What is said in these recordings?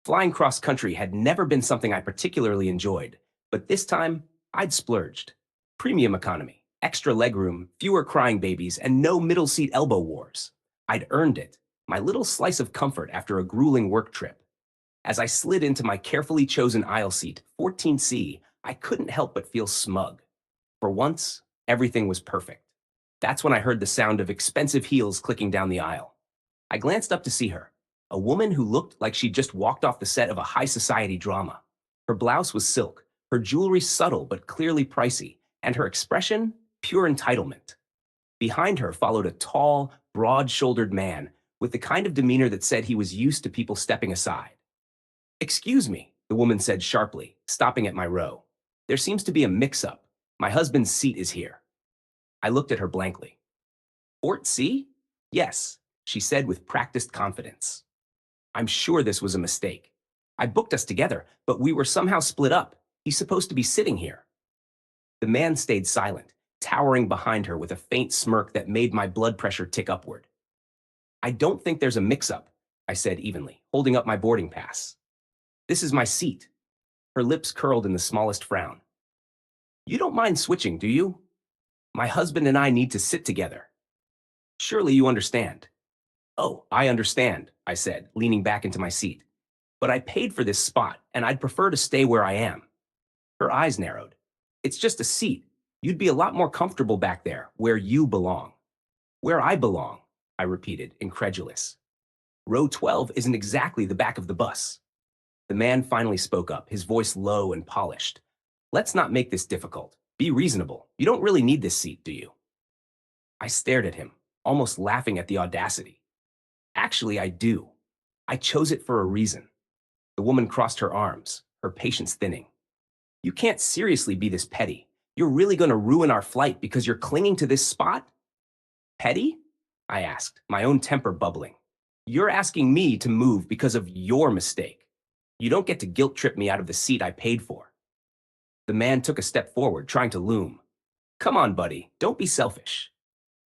Flying cross country had never been something I particularly enjoyed, but this time, I'd splurged. Premium economy, extra legroom, fewer crying babies, and no middle seat elbow wars. I'd earned it, my little slice of comfort after a grueling work trip. As I slid into my carefully chosen aisle seat, 14C, I couldn't help but feel smug. For once, everything was perfect. That's when I heard the sound of expensive heels clicking down the aisle. I glanced up to see her, a woman who looked like she'd just walked off the set of a high society drama. Her blouse was silk, her jewelry subtle but clearly pricey, and her expression pure entitlement. Behind her followed a tall, broad-shouldered man with the kind of demeanor that said he was used to people stepping aside. "Excuse me," the woman said sharply, stopping at my row. "There seems to be a mix-up. My husband's seat is here." I looked at her blankly. "Fort C?" "Yes," she said with practiced confidence. "I'm sure this was a mistake. I booked us together, but we were somehow split up. He's supposed to be sitting here." The man stayed silent, towering behind her with a faint smirk that made my blood pressure tick upward. "I don't think there's a mix-up," I said evenly, holding up my boarding pass. "This is my seat." Her lips curled in the smallest frown. "You don't mind switching, do you? My husband and I need to sit together. Surely you understand." "Oh, I understand," I said, leaning back into my seat. "But I paid for this spot, and I'd prefer to stay where I am." Her eyes narrowed. "It's just a seat. You'd be a lot more comfortable back there, where you belong." "Where I belong," I repeated, incredulous. "Row 12 isn't exactly the back of the bus." The man finally spoke up, his voice low and polished. "Let's not make this difficult. Be reasonable. You don't really need this seat, do you?" I stared at him, almost laughing at the audacity. "Actually, I do. I chose it for a reason." The woman crossed her arms, her patience thinning. "You can't seriously be this petty. You're really going to ruin our flight because you're clinging to this spot?" "Petty?" I asked, my own temper bubbling. "You're asking me to move because of your mistake. You don't get to guilt trip me out of the seat I paid for." The man took a step forward, trying to loom. "Come on, buddy, don't be selfish."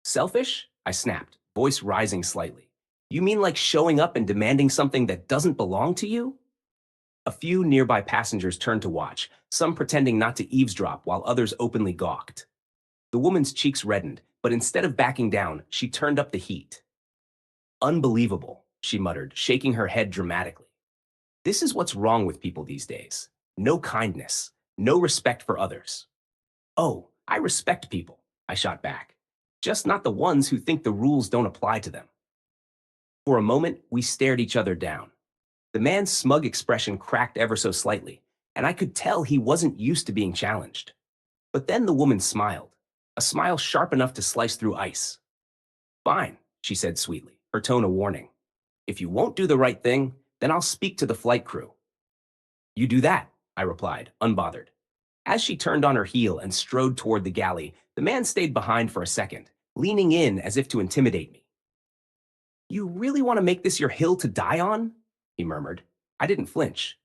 "Selfish?" I snapped, voice rising slightly. "You mean like showing up and demanding something that doesn't belong to you?" A few nearby passengers turned to watch, some pretending not to eavesdrop while others openly gawked. The woman's cheeks reddened, but instead of backing down, she turned up the heat. "Unbelievable," she muttered, shaking her head dramatically. "This is what's wrong with people these days. No kindness, no respect for others." "Oh, I respect people," I shot back. "Just not the ones who think the rules don't apply to them." For a moment, we stared each other down. The man's smug expression cracked ever so slightly, and I could tell he wasn't used to being challenged. But then the woman smiled, a smile sharp enough to slice through ice. "Fine," she said sweetly, her tone a warning. "If you won't do the right thing, then I'll speak to the flight crew." "You do that," I replied, unbothered. As she turned on her heel and strode toward the galley, the man stayed behind for a second, leaning in as if to intimidate me. "You really want to make this your hill to die on?" he murmured. I didn't flinch.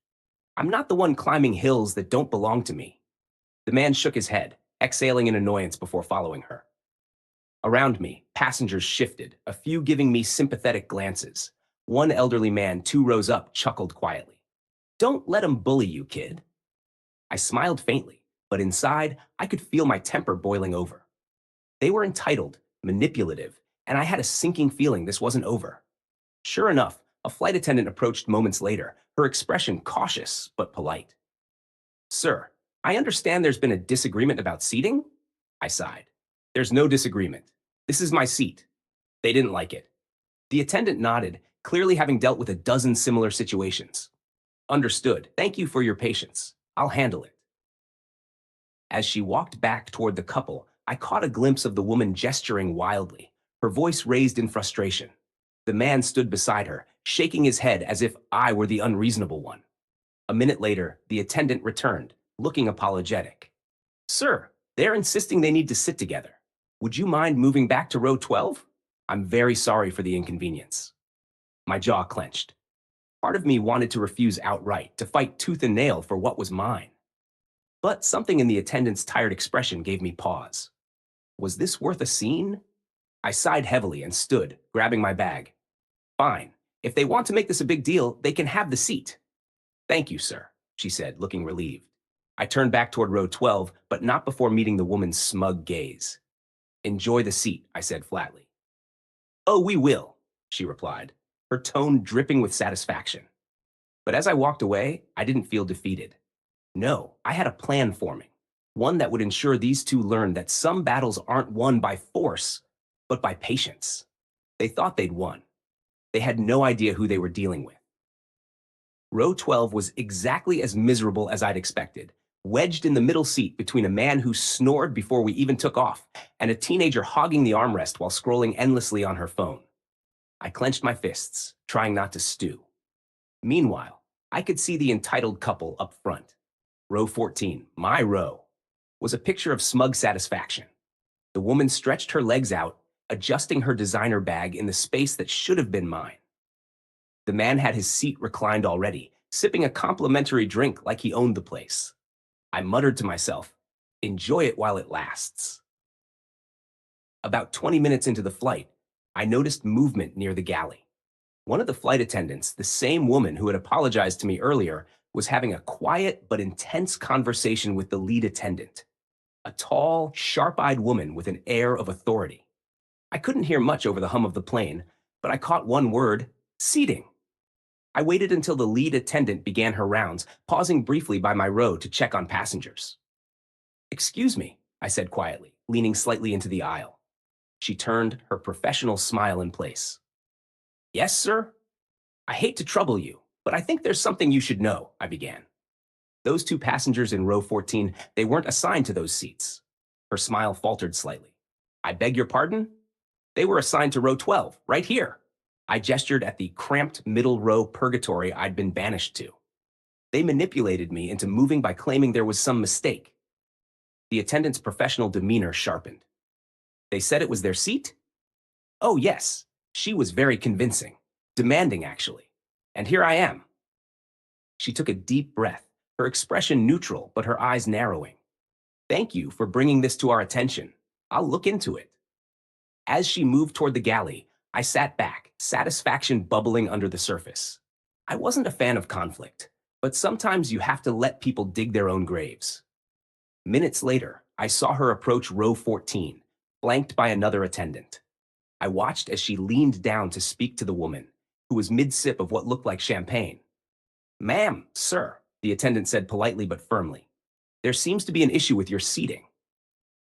"I'm not the one climbing hills that don't belong to me." The man shook his head, exhaling in annoyance before following her. Around me, passengers shifted, a few giving me sympathetic glances. One elderly man 2 rows up chuckled quietly. "Don't let him bully you, kid." I smiled faintly, but inside, I could feel my temper boiling over. They were entitled, manipulative, and I had a sinking feeling this wasn't over. Sure enough, a flight attendant approached moments later, her expression cautious but polite. "Sir, I understand there's been a disagreement about seating?" I sighed. "There's no disagreement. This is my seat." They didn't like it. The attendant nodded, clearly having dealt with a dozen similar situations. "Understood. Thank you for your patience. I'll handle it." As she walked back toward the couple, I caught a glimpse of the woman gesturing wildly, her voice raised in frustration. The man stood beside her, shaking his head as if I were the unreasonable one. A minute later, the attendant returned, looking apologetic. "Sir, they're insisting they need to sit together. Would you mind moving back to row 12? I'm very sorry for the inconvenience." My jaw clenched. Part of me wanted to refuse outright, to fight tooth and nail for what was mine. But something in the attendant's tired expression gave me pause. Was this worth a scene? I sighed heavily and stood, grabbing my bag. "Fine. If they want to make this a big deal, they can have the seat." Thank you, sir, she said, looking relieved. I turned back toward row 12, but not before meeting the woman's smug gaze. Enjoy the seat, I said flatly. Oh, we will, she replied, her tone dripping with satisfaction. But as I walked away, I didn't feel defeated. No, I had a plan forming, one that would ensure these two learned that some battles aren't won by force, but by patience. They thought they'd won. They had no idea who they were dealing with. Row 12 was exactly as miserable as I'd expected, wedged in the middle seat between a man who snored before we even took off and a teenager hogging the armrest while scrolling endlessly on her phone. I clenched my fists, trying not to stew. Meanwhile, I could see the entitled couple up front. Row 14, my row, was a picture of smug satisfaction. The woman stretched her legs out, adjusting her designer bag in the space that should have been mine. The man had his seat reclined already, sipping a complimentary drink like he owned the place. I muttered to myself, enjoy it while it lasts. About 20 minutes into the flight, I noticed movement near the galley. One of the flight attendants, the same woman who had apologized to me earlier, was having a quiet but intense conversation with the lead attendant, a tall, sharp-eyed woman with an air of authority. I couldn't hear much over the hum of the plane, but I caught one word, seating. I waited until the lead attendant began her rounds, pausing briefly by my row to check on passengers. Excuse me, I said quietly, leaning slightly into the aisle. She turned, her professional smile in place. Yes, sir? I hate to trouble you, but I think there's something you should know, I began. Those two passengers in row 14, they weren't assigned to those seats. Her smile faltered slightly. I beg your pardon? They were assigned to row 12, right here. I gestured at the cramped middle row purgatory I'd been banished to. They manipulated me into moving by claiming there was some mistake. The attendant's professional demeanor sharpened. They said it was their seat? Oh, yes. She was very convincing. Demanding, actually. And here I am. She took a deep breath, her expression neutral, but her eyes narrowing. Thank you for bringing this to our attention. I'll look into it. As she moved toward the galley, I sat back, satisfaction bubbling under the surface. I wasn't a fan of conflict, but sometimes you have to let people dig their own graves. Minutes later, I saw her approach row 14, flanked by another attendant. I watched as she leaned down to speak to the woman, who was mid-sip of what looked like champagne. Ma'am, sir, the attendant said politely but firmly. There seems to be an issue with your seating.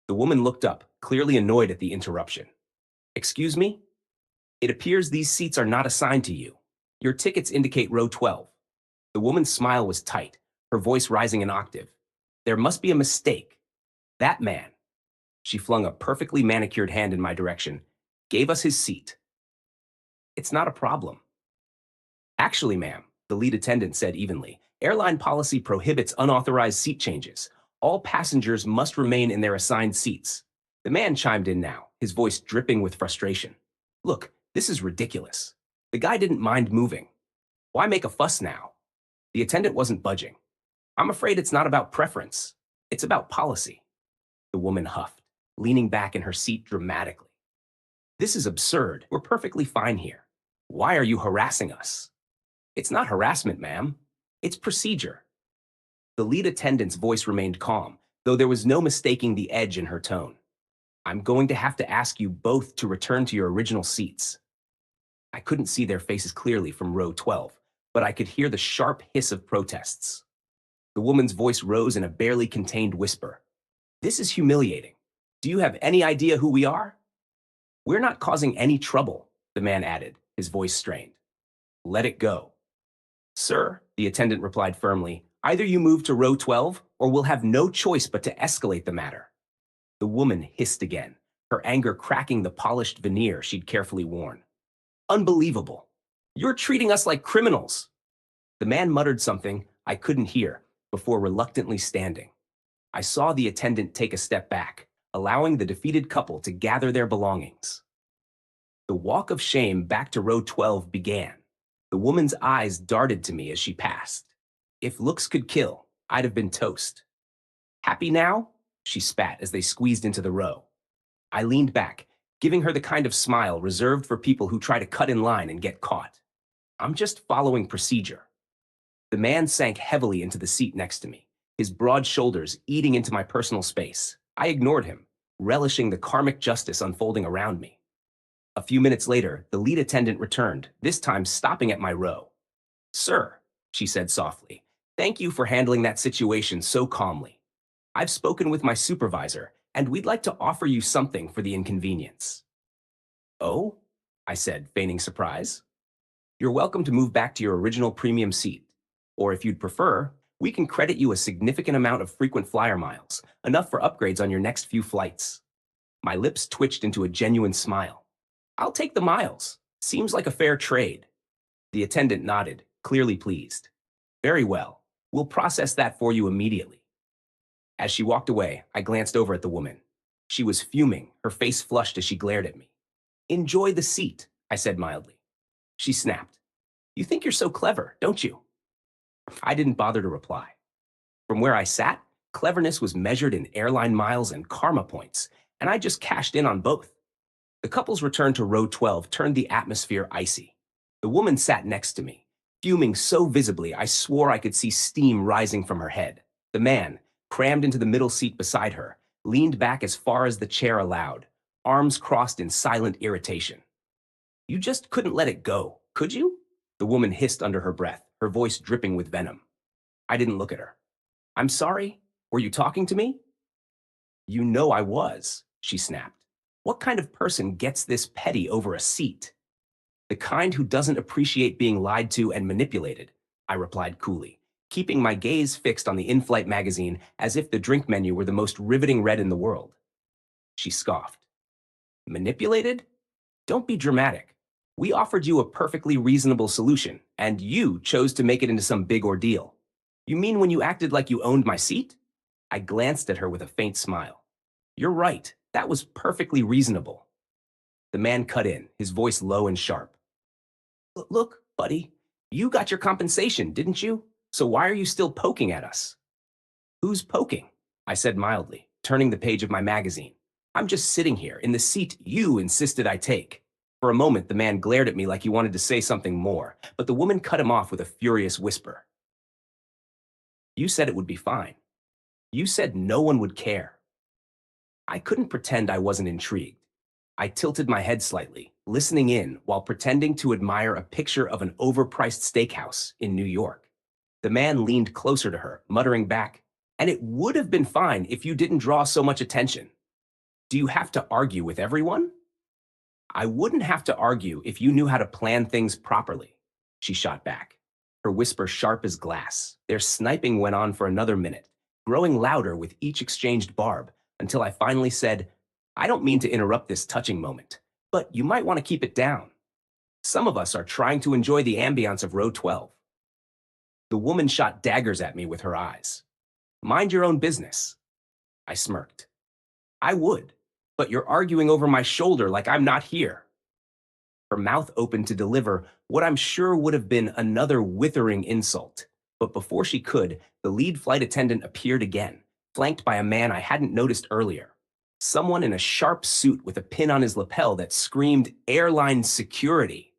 The woman looked up, clearly annoyed at the interruption. Excuse me? It appears these seats are not assigned to you. Your tickets indicate row 12. The woman's smile was tight, her voice rising an octave. There must be a mistake. That man, she flung a perfectly manicured hand in my direction, gave us his seat. It's not a problem. Actually, ma'am, the lead attendant said evenly, airline policy prohibits unauthorized seat changes. All passengers must remain in their assigned seats. The man chimed in now, his voice dripping with frustration. Look, this is ridiculous. The guy didn't mind moving. Why make a fuss now? The attendant wasn't budging. I'm afraid it's not about preference. It's about policy. The woman huffed, leaning back in her seat dramatically. This is absurd. We're perfectly fine here. Why are you harassing us? It's not harassment, ma'am. It's procedure. The lead attendant's voice remained calm, though there was no mistaking the edge in her tone. I'm going to have to ask you both to return to your original seats. I couldn't see their faces clearly from row 12, but I could hear the sharp hiss of protests. The woman's voice rose in a barely contained whisper. This is humiliating. Do you have any idea who we are? We're not causing any trouble, the man added, his voice strained. Let it go. Sir, the attendant replied firmly, either you move to row 12 or we'll have no choice but to escalate the matter. The woman hissed again, her anger cracking the polished veneer she'd carefully worn. Unbelievable. You're treating us like criminals. The man muttered something I couldn't hear before reluctantly standing. I saw the attendant take a step back, allowing the defeated couple to gather their belongings. The walk of shame back to row 12 began. The woman's eyes darted to me as she passed. If looks could kill, I'd have been toast. Happy now? She spat as they squeezed into the row. I leaned back, giving her the kind of smile reserved for people who try to cut in line and get caught. I'm just following procedure. The man sank heavily into the seat next to me, his broad shoulders eating into my personal space. I ignored him, relishing the karmic justice unfolding around me. A few minutes later, the lead attendant returned, this time stopping at my row. "Sir," she said softly, "thank you for handling that situation so calmly. I've spoken with my supervisor, and we'd like to offer you something for the inconvenience." "Oh?" I said, feigning surprise. "You're welcome to move back to your original premium seat. Or if you'd prefer, we can credit you a significant amount of frequent flyer miles, enough for upgrades on your next few flights." My lips twitched into a genuine smile. "I'll take the miles. Seems like a fair trade." The attendant nodded, clearly pleased. "Very well. We'll process that for you immediately." As she walked away, I glanced over at the woman. She was fuming, her face flushed as she glared at me. "Enjoy the seat," I said mildly. She snapped. "You think you're so clever, don't you?" I didn't bother to reply. From where I sat, cleverness was measured in airline miles and karma points, and I just cashed in on both. The couple's return to row 12 turned the atmosphere icy. The woman sat next to me, fuming so visibly I swore I could see steam rising from her head. The man, crammed into the middle seat beside her, leaned back as far as the chair allowed, arms crossed in silent irritation. "You just couldn't let it go, could you?" The woman hissed under her breath, her voice dripping with venom. I didn't look at her. "I'm sorry? Were you talking to me?" "You know I was," she snapped. "What kind of person gets this petty over a seat?" "The kind who doesn't appreciate being lied to and manipulated," I replied coolly, keeping my gaze fixed on the in-flight magazine as if the drink menu were the most riveting read in the world. She scoffed. "Manipulated? Don't be dramatic. We offered you a perfectly reasonable solution, and you chose to make it into some big ordeal. You mean when you acted like you owned my seat?" I glanced at her with a faint smile. "You're right. That was perfectly reasonable." The man cut in, his voice low and sharp. "Look, buddy, you got your compensation, didn't you? So why are you still poking at us?" "Who's poking?" I said mildly, turning the page of my magazine. "I'm just sitting here, in the seat you insisted I take." For a moment, the man glared at me like he wanted to say something more, but the woman cut him off with a furious whisper. "You said it would be fine. You said no one would care." I couldn't pretend I wasn't intrigued. I tilted my head slightly, listening in while pretending to admire a picture of an overpriced steakhouse in New York. The man leaned closer to her, muttering back, "And it would have been fine if you didn't draw so much attention. Do you have to argue with everyone?" "I wouldn't have to argue if you knew how to plan things properly," she shot back, her whisper sharp as glass. Their sniping went on for another minute, growing louder with each exchanged barb, until I finally said, "I don't mean to interrupt this touching moment, but you might want to keep it down. Some of us are trying to enjoy the ambiance of row 12. The woman shot daggers at me with her eyes. "Mind your own business." I smirked. "I would, but you're arguing over my shoulder like I'm not here." Her mouth opened to deliver what I'm sure would have been another withering insult. But before she could, the lead flight attendant appeared again, flanked by a man I hadn't noticed earlier. Someone in a sharp suit with a pin on his lapel that screamed airline security.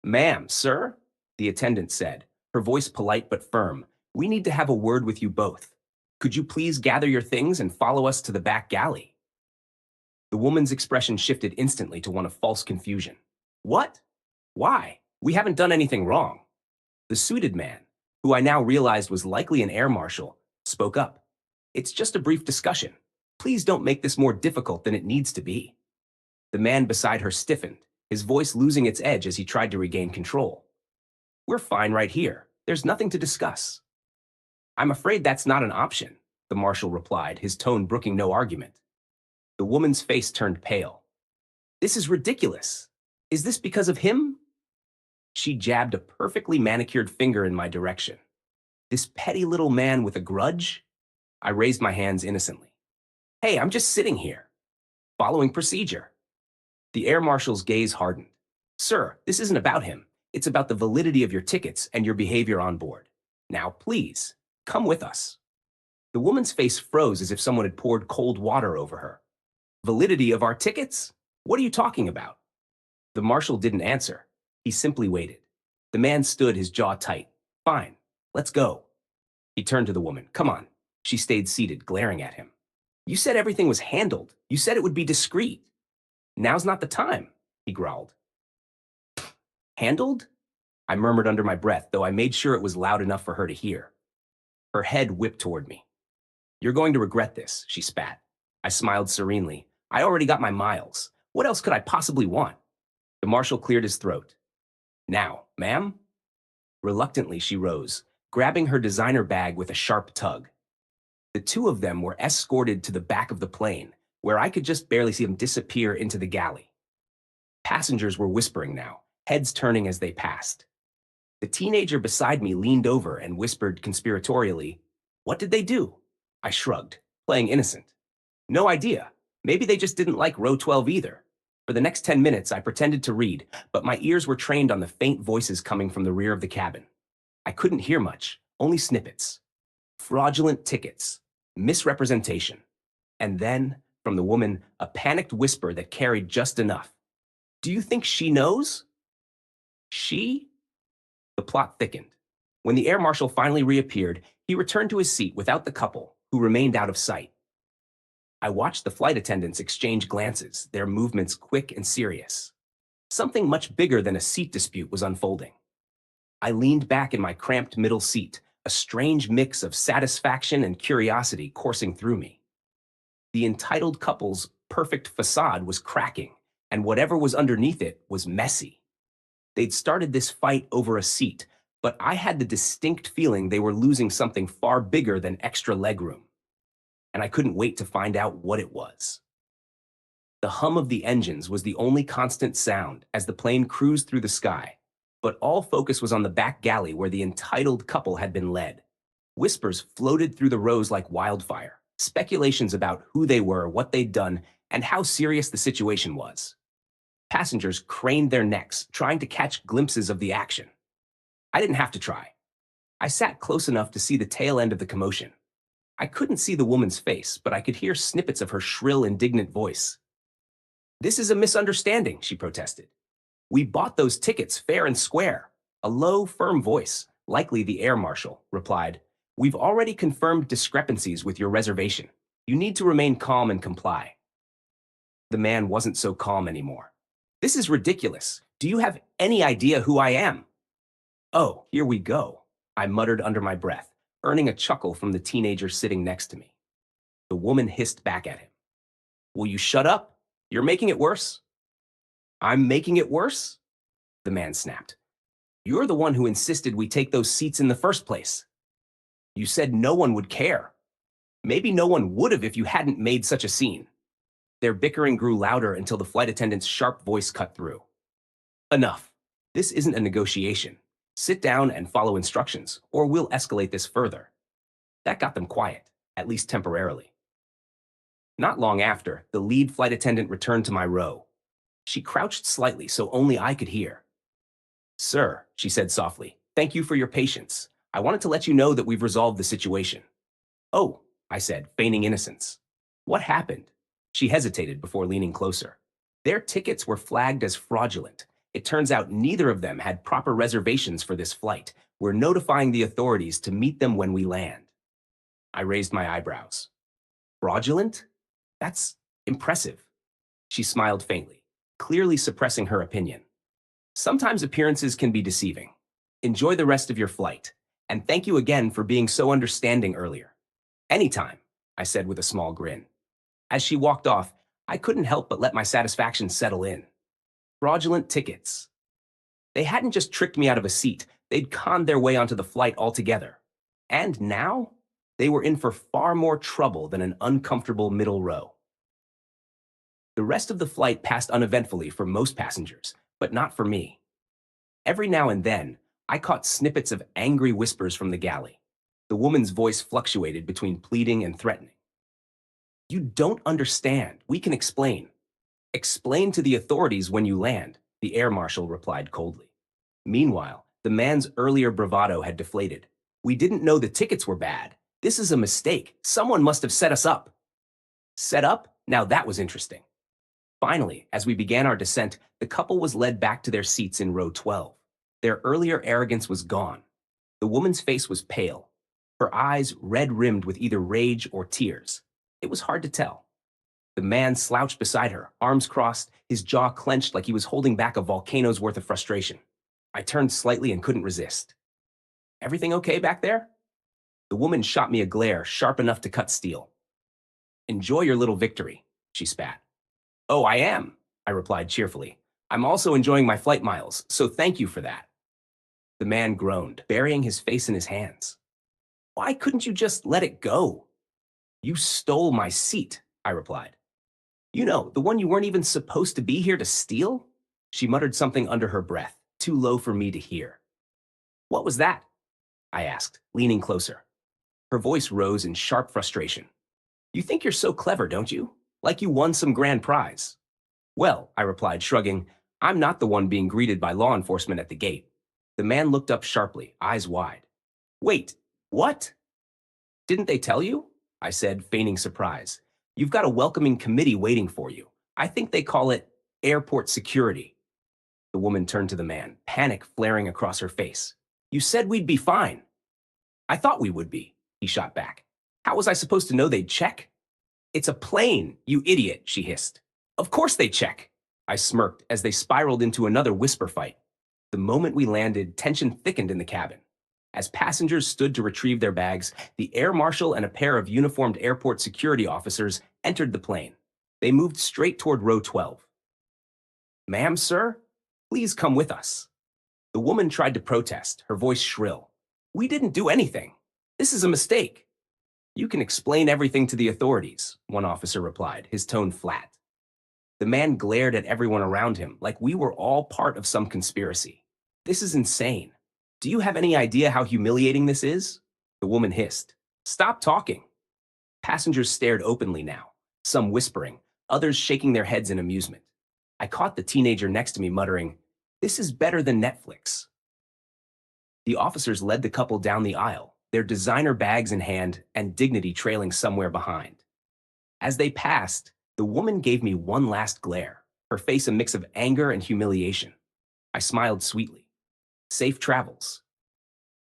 "Ma'am, sir," the attendant said, her voice polite but firm, "we need to have a word with you both. Could you please gather your things and follow us to the back galley?" The woman's expression shifted instantly to one of false confusion. "What? Why? We haven't done anything wrong." The suited man, who I now realized was likely an air marshal, spoke up. "It's just a brief discussion. Please don't make this more difficult than it needs to be." The man beside her stiffened, his voice losing its edge as he tried to regain control. "We're fine right here. There's nothing to discuss." "I'm afraid that's not an option," the marshal replied, his tone brooking no argument. The woman's face turned pale. "This is ridiculous. Is this because of him?" She jabbed a perfectly manicured finger in my direction. "This petty little man with a grudge?" I raised my hands innocently. "Hey, I'm just sitting here, following procedure." The air marshal's gaze hardened. "Sir, this isn't about him. It's about the validity of your tickets and your behavior on board. Now, please, come with us." The woman's face froze as if someone had poured cold water over her. "Validity of our tickets? What are you talking about?" The marshal didn't answer. He simply waited. The man stood, his jaw tight. "Fine. Let's go. He turned to the woman. Come on. She stayed seated, glaring at him. You said everything was handled. You said it would be discreet. Now's not the time, he growled. Handled? I murmured under my breath, though I made sure it was loud enough for her to hear. Her head whipped toward me. You're going to regret this, she spat. I smiled serenely. I already got my miles. What else could I possibly want? The marshal cleared his throat. Now, ma'am? Reluctantly, she rose, grabbing her designer bag with a sharp tug. The two of them were escorted to the back of the plane, where I could just barely see them disappear into the galley. Passengers were whispering now, heads turning as they passed. The teenager beside me leaned over and whispered conspiratorially, "What did they do?" I shrugged, playing innocent. No idea. Maybe they just didn't like row 12 either. For the next 10 minutes, I pretended to read, but my ears were trained on the faint voices coming from the rear of the cabin. I couldn't hear much, only snippets. Fraudulent tickets, misrepresentation. And then, from the woman, a panicked whisper that carried just enough. Do you think she knows? She? The plot thickened. When the air marshal finally reappeared, he returned to his seat without the couple, who remained out of sight. I watched the flight attendants exchange glances, their movements quick and serious. Something much bigger than a seat dispute was unfolding. I leaned back in my cramped middle seat, a strange mix of satisfaction and curiosity coursing through me. The entitled couple's perfect facade was cracking, and whatever was underneath it was messy. They'd started this fight over a seat, but I had the distinct feeling they were losing something far bigger than extra legroom. And I couldn't wait to find out what it was. The hum of the engines was the only constant sound as the plane cruised through the sky, but all focus was on the back galley where the entitled couple had been led. Whispers floated through the rows like wildfire, speculations about who they were, what they'd done, and how serious the situation was. Passengers craned their necks, trying to catch glimpses of the action. I didn't have to try. I sat close enough to see the tail end of the commotion. I couldn't see the woman's face, but I could hear snippets of her shrill, indignant voice. This is a misunderstanding, she protested. We bought those tickets fair and square. A low, firm voice, likely the air marshal, replied, We've already confirmed discrepancies with your reservation. You need to remain calm and comply. The man wasn't so calm anymore. This is ridiculous. Do you have any idea who I am? Oh, here we go, I muttered under my breath, earning a chuckle from the teenager sitting next to me. The woman hissed back at him. Will you shut up? You're making it worse. I'm making it worse? The man snapped. You're the one who insisted we take those seats in the first place. You said no one would care. Maybe no one would have if you hadn't made such a scene. Their bickering grew louder until the flight attendant's sharp voice cut through. Enough. This isn't a negotiation. Sit down and follow instructions, or we'll escalate this further. That got them quiet, at least temporarily. Not long after, the lead flight attendant returned to my row. She crouched slightly so only I could hear. Sir, she said softly, thank you for your patience. I wanted to let you know that we've resolved the situation. Oh, I said, feigning innocence. What happened? She hesitated before leaning closer. Their tickets were flagged as fraudulent. It turns out neither of them had proper reservations for this flight. We're notifying the authorities to meet them when we land. I raised my eyebrows. Fraudulent? That's impressive. She smiled faintly, clearly suppressing her opinion. Sometimes appearances can be deceiving. Enjoy the rest of your flight, and thank you again for being so understanding earlier. Anytime, I said with a small grin. As she walked off, I couldn't help but let my satisfaction settle in. Fraudulent tickets. They hadn't just tricked me out of a seat, they'd conned their way onto the flight altogether. And now, they were in for far more trouble than an uncomfortable middle row. The rest of the flight passed uneventfully for most passengers, but not for me. Every now and then, I caught snippets of angry whispers from the galley. The woman's voice fluctuated between pleading and threatening. You don't understand. We can explain. Explain to the authorities when you land, the air marshal replied coldly. Meanwhile, the man's earlier bravado had deflated. We didn't know the tickets were bad. This is a mistake. Someone must have set us up. Set up? Now that was interesting. Finally, as we began our descent, the couple was led back to their seats in row 12. Their earlier arrogance was gone. The woman's face was pale, her eyes red-rimmed with either rage or tears. It was hard to tell. The man slouched beside her, arms crossed, his jaw clenched like he was holding back a volcano's worth of frustration. I turned slightly and couldn't resist. Everything okay back there? The woman shot me a glare sharp enough to cut steel. Enjoy your little victory, she spat. Oh, I am, I replied cheerfully. I'm also enjoying my flight miles, so thank you for that. The man groaned, burying his face in his hands. Why couldn't you just let it go? You stole my seat, I replied. You know, the one you weren't even supposed to be here to steal? She muttered something under her breath, too low for me to hear. What was that? I asked, leaning closer. Her voice rose in sharp frustration. You think you're so clever, don't you? Like you won some grand prize. Well, I replied, shrugging, I'm not the one being greeted by law enforcement at the gate. The man looked up sharply, eyes wide. Wait, what? Didn't they tell you? I said, feigning surprise. You've got a welcoming committee waiting for you. I think they call it airport security. The woman turned to the man, panic flaring across her face. You said we'd be fine. I thought we would be, he shot back. How was I supposed to know they'd check? It's a plane, you idiot, she hissed. Of course they check. I smirked as they spiraled into another whisper fight. The moment we landed, tension thickened in the cabin. As passengers stood to retrieve their bags, the air marshal and a pair of uniformed airport security officers entered the plane. They moved straight toward row 12. Ma'am, sir, please come with us. The woman tried to protest, her voice shrill. We didn't do anything. This is a mistake. You can explain everything to the authorities, one officer replied, his tone flat. The man glared at everyone around him like we were all part of some conspiracy. This is insane. Do you have any idea how humiliating this is? The woman hissed. Stop talking. Passengers stared openly now, some whispering, others shaking their heads in amusement. I caught the teenager next to me muttering, This is better than Netflix. The officers led the couple down the aisle, their designer bags in hand and dignity trailing somewhere behind. As they passed, the woman gave me one last glare, her face a mix of anger and humiliation. I smiled sweetly. Safe travels.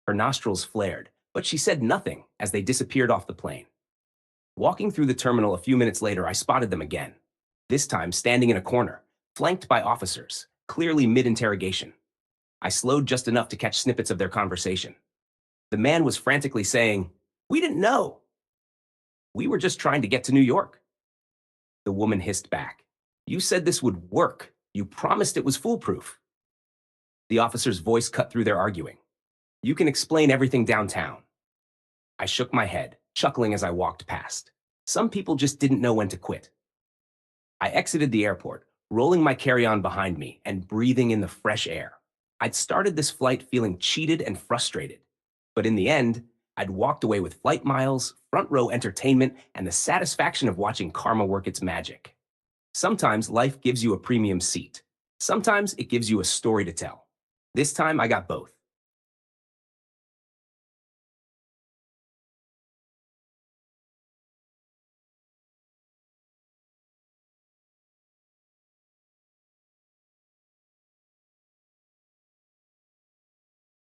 Her nostrils flared, but she said nothing as they disappeared off the plane. Walking through the terminal a few minutes later, I spotted them again, this time standing in a corner, flanked by officers, clearly mid-interrogation. I slowed just enough to catch snippets of their conversation. The man was frantically saying, We didn't know. We were just trying to get to New York. The woman hissed back. You said this would work. You promised it was foolproof. The officer's voice cut through their arguing. You can explain everything downtown. I shook my head, chuckling as I walked past. Some people just didn't know when to quit. I exited the airport, rolling my carry-on behind me and breathing in the fresh air. I'd started this flight feeling cheated and frustrated. But in the end, I'd walked away with flight miles, front row entertainment, and the satisfaction of watching karma work its magic. Sometimes life gives you a premium seat. Sometimes it gives you a story to tell. This time I got both.